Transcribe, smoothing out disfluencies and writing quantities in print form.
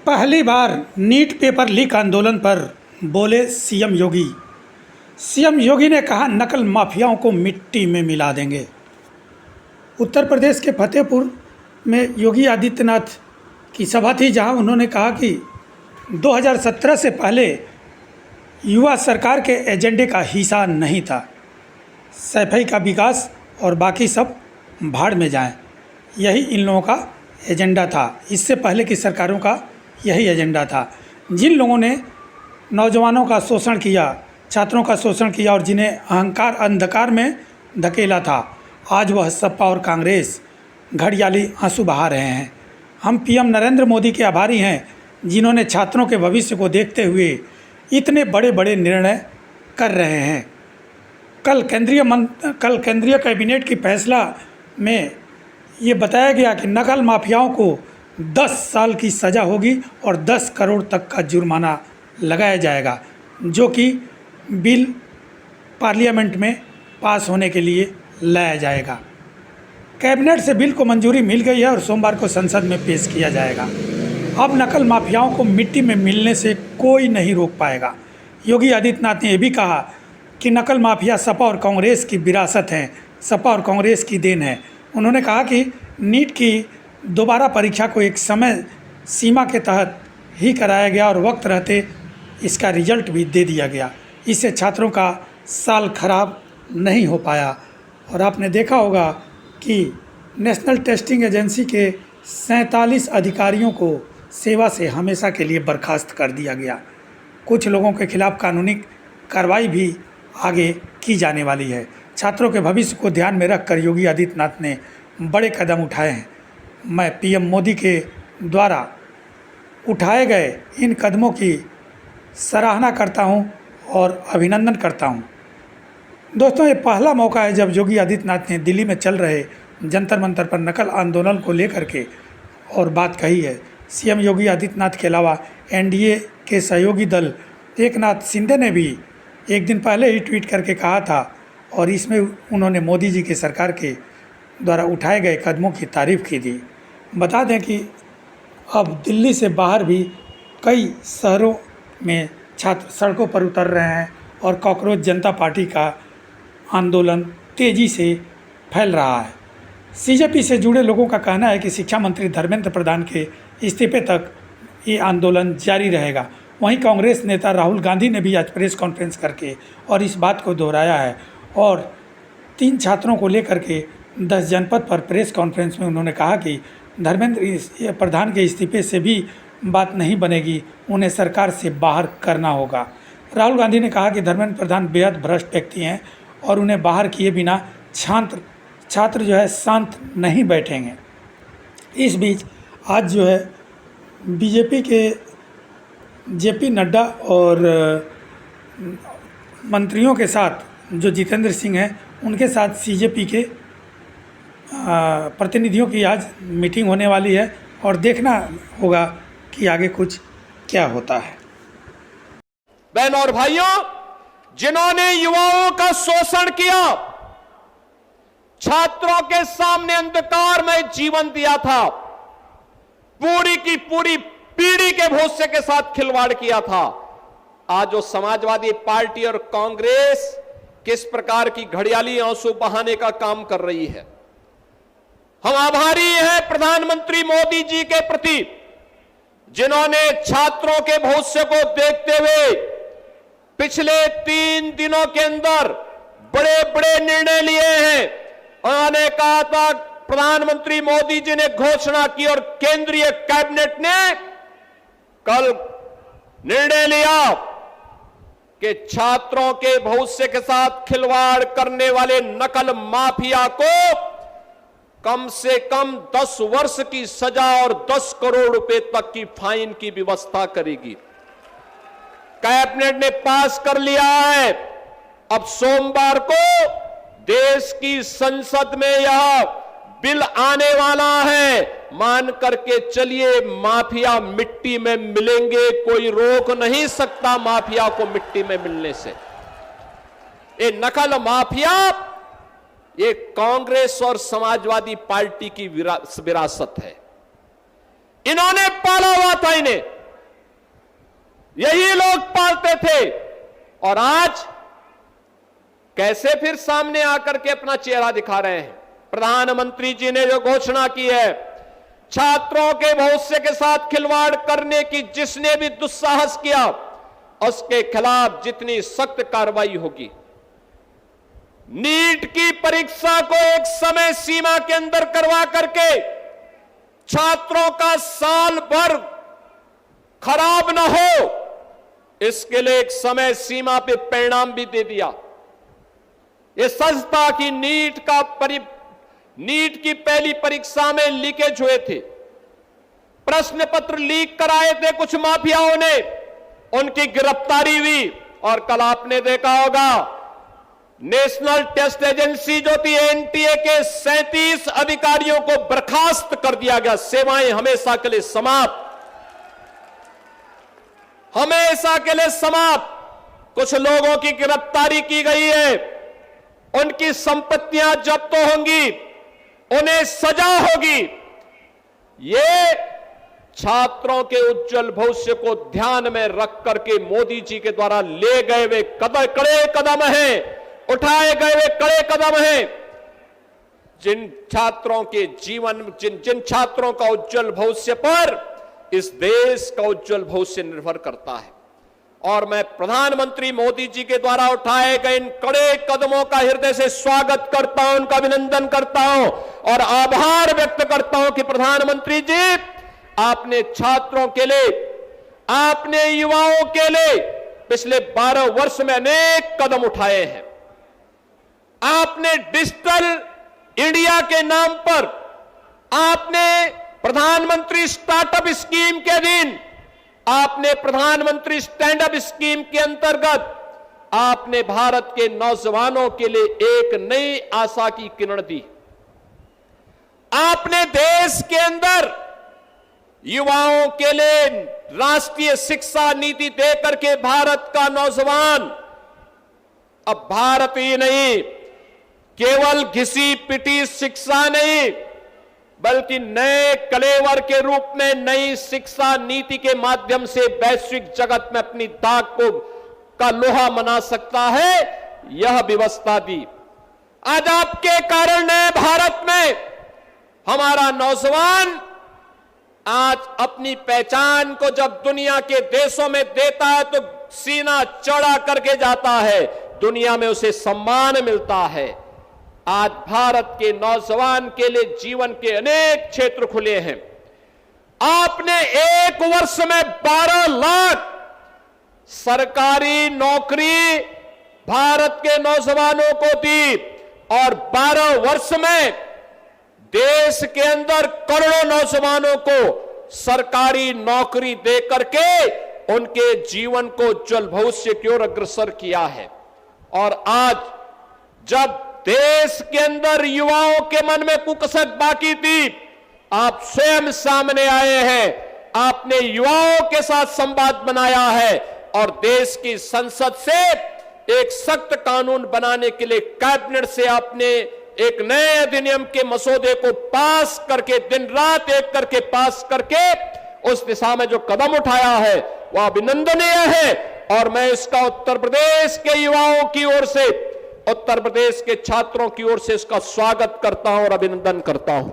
पहली बार NEET paper leak आंदोलन पर बोले सीएम योगी। सीएम योगी ने कहा नकल माफियाओं को मिट्टी में मिला देंगे। उत्तर प्रदेश के फतेहपुर में योगी आदित्यनाथ की सभा थी, जहां उन्होंने कहा कि 2017 से पहले युवा सरकार के एजेंडे का हिस्सा नहीं था। सैफई का विकास और बाकी सब भाड़ में जाएं, यही इन लोगों का एजेंडा था। इससे पहले की सरकारों का यही एजेंडा था। जिन लोगों ने नौजवानों का शोषण किया, छात्रों का शोषण किया और जिन्हें अहंकार अंधकार में धकेला था, आज वह सपा और कांग्रेस घड़ियाली आंसू बहा रहे हैं। हम पीएम नरेंद्र मोदी के आभारी हैं, जिन्होंने छात्रों के भविष्य को देखते हुए इतने बड़े बड़े निर्णय कर रहे हैं। कल केंद्रीय कैबिनेट की फैसला में ये बताया गया कि नकल माफियाओं को 10 साल की सज़ा होगी और 10 करोड़ तक का जुर्माना लगाया जाएगा, जो कि बिल पार्लियामेंट में पास होने के लिए लाया जाएगा। कैबिनेट से बिल को मंजूरी मिल गई है और सोमवार को संसद में पेश किया जाएगा। अब नकल माफियाओं को मिट्टी में मिलने से कोई नहीं रोक पाएगा। योगी आदित्यनाथ ने यह भी कहा कि नकल माफिया सपा और कांग्रेस की विरासत हैं, सपा और कांग्रेस की देन है। उन्होंने कहा कि नीट की दोबारा परीक्षा को एक समय सीमा के तहत ही कराया गया और वक्त रहते इसका रिजल्ट भी दे दिया गया। इससे छात्रों का साल खराब नहीं हो पाया। और आपने देखा होगा कि नेशनल टेस्टिंग एजेंसी के 47 अधिकारियों को सेवा से हमेशा के लिए बर्खास्त कर दिया गया। कुछ लोगों के खिलाफ कानूनी कार्रवाई भी आगे की जाने वाली है। छात्रों के भविष्य को ध्यान में रखकर योगी आदित्यनाथ ने बड़े कदम उठाए हैं। मैं पीएम मोदी के द्वारा उठाए गए इन कदमों की सराहना करता हूं और अभिनंदन करता हूं। दोस्तों, ये पहला मौका है जब योगी आदित्यनाथ ने दिल्ली में चल रहे जंतर मंतर पर नकल आंदोलन को लेकर के और बात कही है। सीएम योगी आदित्यनाथ के अलावा एनडीए के सहयोगी दल एकनाथ शिंदे ने भी एक दिन पहले ही ट्वीट करके कहा था और इसमें उन्होंने मोदी जी की सरकार के द्वारा उठाए गए कदमों की तारीफ़ की थी। बता दें कि अब दिल्ली से बाहर भी कई शहरों में छात्र सड़कों पर उतर रहे हैं और कॉकरोच जनता पार्टी का आंदोलन तेज़ी से फैल रहा है। सीजेपी से जुड़े लोगों का कहना है कि शिक्षा मंत्री धर्मेंद्र प्रधान के इस्तीफे तक ये आंदोलन जारी रहेगा। वहीं कांग्रेस नेता राहुल गांधी ने भी आज प्रेस कॉन्फ्रेंस करके और इस बात को दोहराया है और 3 छात्रों को लेकर के 10 जनपद पर प्रेस कॉन्फ्रेंस में उन्होंने कहा कि धर्मेंद्र प्रधान के इस्तीफे से भी बात नहीं बनेगी, उन्हें सरकार से बाहर करना होगा। राहुल गांधी ने कहा कि धर्मेंद्र प्रधान बेहद भ्रष्ट व्यक्ति हैं और उन्हें बाहर किए बिना छात्र जो है शांत नहीं बैठेंगे। इस बीच आज जो है बीजेपी के जेपी नड्डा और मंत्रियों के साथ जो जितेंद्र सिंह हैं, उनके साथ सीजेपी के प्रतिनिधियों की आज मीटिंग होने वाली है और देखना होगा कि आगे कुछ क्या होता है। बहनों और भाइयों, जिन्होंने युवाओं का शोषण किया, छात्रों के सामने अंधकार में जीवन दिया था, पूरी की पूरी पीढ़ी के भविष्य के साथ खिलवाड़ किया था, आज जो समाजवादी पार्टी और कांग्रेस किस प्रकार की घड़ियाली आंसू बहाने का काम कर रही है। हम आभारी हैं प्रधानमंत्री मोदी जी के प्रति, जिन्होंने छात्रों के भविष्य को देखते हुए पिछले 3 दिनों के अंदर बड़े बड़े निर्णय लिए हैं। उन्होंने कहा था, प्रधानमंत्री मोदी जी ने घोषणा की और केंद्रीय कैबिनेट ने कल निर्णय लिया कि छात्रों के भविष्य के साथ खिलवाड़ करने वाले नकल माफिया को कम से कम 10 वर्ष की सजा और 10 करोड़ रुपए तक की फाइन की व्यवस्था करेगी। कैबिनेट ने पास कर लिया है। अब सोमवार को देश की संसद में यह बिल आने वाला है। मान करके चलिए, माफिया मिट्टी में मिलेंगे, कोई रोक नहीं सकता माफिया को मिट्टी में मिलने से। ये नकल माफिया ये कांग्रेस और समाजवादी पार्टी की विरासत है। इन्होंने पाला हुआ था इन्हें। यही लोग पालते थे, और आज कैसे फिर सामने आकर के अपना चेहरा दिखा रहे हैं। प्रधानमंत्री जी ने जो घोषणा की है, छात्रों के भविष्य के साथ खिलवाड़ करने की जिसने भी दुस्साहस किया उसके खिलाफ जितनी सख्त कार्रवाई होगी। नीट की परीक्षा को एक समय सीमा के अंदर करवा करके छात्रों का साल भर खराब न हो, इसके लिए एक समय सीमा पे परिणाम भी दे दिया। यह सच था कि नीट की पहली परीक्षा में लीकेज हुए थे, प्रश्न पत्र लीक कराए थे कुछ माफियाओं ने, उनकी गिरफ्तारी हुई, और कल आपने देखा होगा नेशनल टेस्ट एजेंसी जो थी एनटीए के 37 अधिकारियों को बर्खास्त कर दिया गया। सेवाएं हमेशा के लिए समाप्त, हमेशा के लिए समाप्त। कुछ लोगों की गिरफ्तारी की गई है, उनकी संपत्तियां जब्त होंगी, उन्हें सजा होगी। ये छात्रों के उज्जवल भविष्य को ध्यान में रख करके मोदी जी के द्वारा ले गए वे कड़े कदम हैं, उठाए गए वे कड़े कदम हैं। जिन छात्रों के जीवन, जिन छात्रों का उज्जवल भविष्य पर इस देश का उज्जवल भविष्य निर्भर करता है। और मैं प्रधानमंत्री मोदी जी के द्वारा उठाए गए इन कड़े कदमों का हृदय से स्वागत करता हूं, उनका अभिनंदन करता हूं और आभार व्यक्त करता हूं कि प्रधानमंत्री जी, आपने छात्रों के लिए, आपने युवाओं के लिए पिछले 12 वर्ष में अनेक कदम उठाए हैं। आपने डिजिटल इंडिया के नाम पर, आपने प्रधानमंत्री स्टार्टअप स्कीम के अधीन, आपने प्रधानमंत्री स्टैंड अप स्कीम के अंतर्गत आपने भारत के नौजवानों के लिए एक नई आशा की किरण दी। आपने देश के अंदर युवाओं के लिए राष्ट्रीय शिक्षा नीति देकर के भारत का नौजवान अब भारत ही नहीं, केवल घिसी पिटी शिक्षा नहीं, बल्कि नए कलेवर के रूप में नई शिक्षा नीति के माध्यम से वैश्विक जगत में अपनी दाग का लोहा मना सकता है, यह व्यवस्था दी। आज आपके कारण नए भारत में हमारा नौजवान आज अपनी पहचान को जब दुनिया के देशों में देता है तो सीना चौड़ा करके जाता है, दुनिया में उसे सम्मान मिलता है। आज भारत के नौजवान के लिए जीवन के अनेक क्षेत्र खुले हैं। आपने एक वर्ष में 12 लाख सरकारी नौकरी भारत के नौजवानों को दी और 12 वर्ष में देश के अंदर करोड़ों नौजवानों को सरकारी नौकरी देकर के उनके जीवन को उज्जवल भविष्य की ओर अग्रसर किया है। और आज जब देश के अंदर युवाओं के मन में कुकसक बाकी थी, आप स्वयं सामने आए हैं, आपने युवाओं के साथ संवाद बनाया है और देश की संसद से एक सख्त कानून बनाने के लिए कैबिनेट से आपने एक नए अधिनियम के मसौदे को पास करके, दिन रात एक करके पास करके उस दिशा में जो कदम उठाया है वह अभिनंदनीय है। और मैं इसका उत्तर प्रदेश के युवाओं की ओर से, उत्तर प्रदेश के छात्रों की ओर से इसका स्वागत करता हूं और अभिनंदन करता हूं।